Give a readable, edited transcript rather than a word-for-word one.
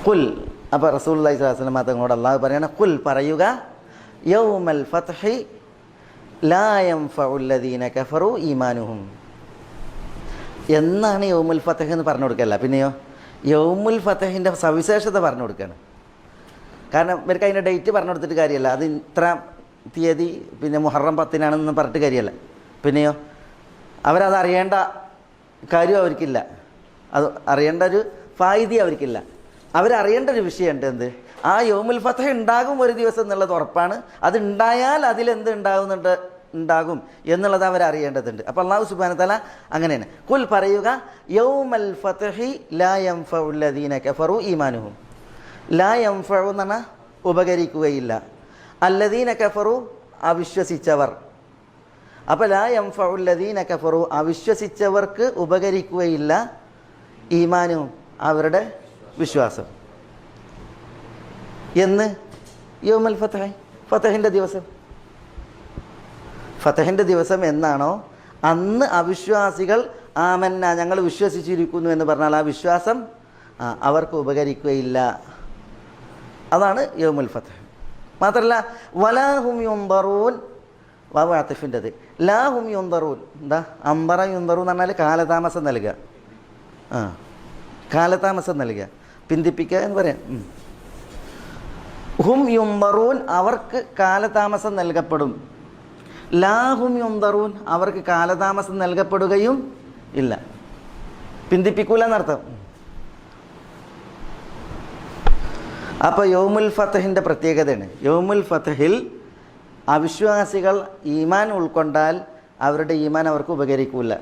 ഖുൽ, അപ്പോൾ റസൂലുള്ളാഹി സ്വല്ലല്ലാഹു അലൈഹി വസല്ലം തങ്ങളോട് അള്ളാഹു പറയണം, ഖുൽ പറയുക, യൗമൽ ഫത്ഹി ലാ യൻഫഉൽ ലദീന കഫറു ഈമാനുഹും. എന്നാണ് യൗമുൽ ഫത്ഹ് എന്ന് പറഞ്ഞു കൊടുക്കല്ല, പിന്നെയോ യൗമുൽ ഫത്ഹിൻ്റെ സവിശേഷത പറഞ്ഞു കൊടുക്കുകയാണ്. കാരണം ഇവർക്ക് അതിൻ്റെ ഡേറ്റ് പറഞ്ഞു കൊടുത്തിട്ട് കാര്യമല്ല, അത് ഇത്ര തീയതി പിന്നെ മുഹറം 10-നാണെന്ന് പറഞ്ഞിട്ട് കാര്യമല്ല. പിന്നെയോ അവരത് അറിയേണ്ട കാര്യം അവർക്കില്ല, അത് അറിയേണ്ട ഒരു ഫായിദ അവർക്കില്ല. അവരറിയേണ്ട ഒരു വിഷയമുണ്ട്, എന്ത്, ആ യൗമുൽ ഫത്ഹ് ഉണ്ടാകും ഒരു ദിവസം എന്നുള്ളത് ഉറപ്പാണ്. അത് ഉണ്ടായാൽ അതിലെന്ത് ഉണ്ടാകും എന്നുള്ളത് അവരറിയേണ്ടതുണ്ട്. അപ്പോൾ അല്ലാഹു സുബ്ഹാനഹു വ തആല അങ്ങനെയാണ്, ഖുൽ പറയുക, യൗമൽ ഫത്ഹി ലാ യൻഫഉൽ ലദീന കഫറു ഈമാനുഹും. ലാ യൻഫഉ എന്ന് പറഞ്ഞാൽ ഉപകരിക്കുകയില്ല, അല്ലദീന കഫറു അവിശ്വസിച്ചവർ. അപ്പോൾ ലാ യൻഫഉൽ ലദീന കഫറു അവിശ്വസിച്ചവർക്ക് ഉപകരിക്കുകയില്ല, ഈമാനുഹും അവരുടെ വിശ്വാസം. എന്ന് യൗമുൽ ഫത്ഹ്, ഫത്ഹിൻ്റെ ദിവസം. ഫത്ഹിൻ്റെ ദിവസം എന്നാണോ അന്ന് അവിശ്വാസികൾ ആമന്ന ഞങ്ങൾ വിശ്വസിച്ചിരിക്കുന്നു എന്ന് പറഞ്ഞാൽ ആ വിശ്വാസം അവർക്ക് ഉപകരിക്കുകയില്ല. അതാണ് യൗമുൽ ഫത്ഹ്. മാത്രമല്ല വലാഹും യുൻദറൂൻ, വാവ് ആതിഫിൻ്റെത്, ലാഹും യുൻദറൂൻ. എന്താ അംബറ യുൻദറൂൻ എന്ന് പറഞ്ഞാൽ കാലതാമസം നൽകുക, കാലതാമസം നൽകുക, പിന്തിപ്പിക്കുക എന്ന് പറയാം. ഹും യുൻദറൂൻ അവർക്ക് കാലതാമസം നൽകപ്പെടും, ലാഹും യുൻദറൂൻ അവർക്ക് കാലതാമസം നൽകപ്പെടുകയും ഇല്ല, പിന്തിപ്പിക്കൂല എന്നർത്ഥം. അപ്പോൾ യൗമുൽ ഫത്ഹിൻ്റെ പ്രത്യേകതയാണ്, യൗമുൽ ഫത്ഹിൽ അവിശ്വാസികൾ ഈമാൻ ഉൾക്കൊണ്ടാൽ അവരുടെ ഈമാൻ അവർക്ക് ഉപകരിക്കില്ല.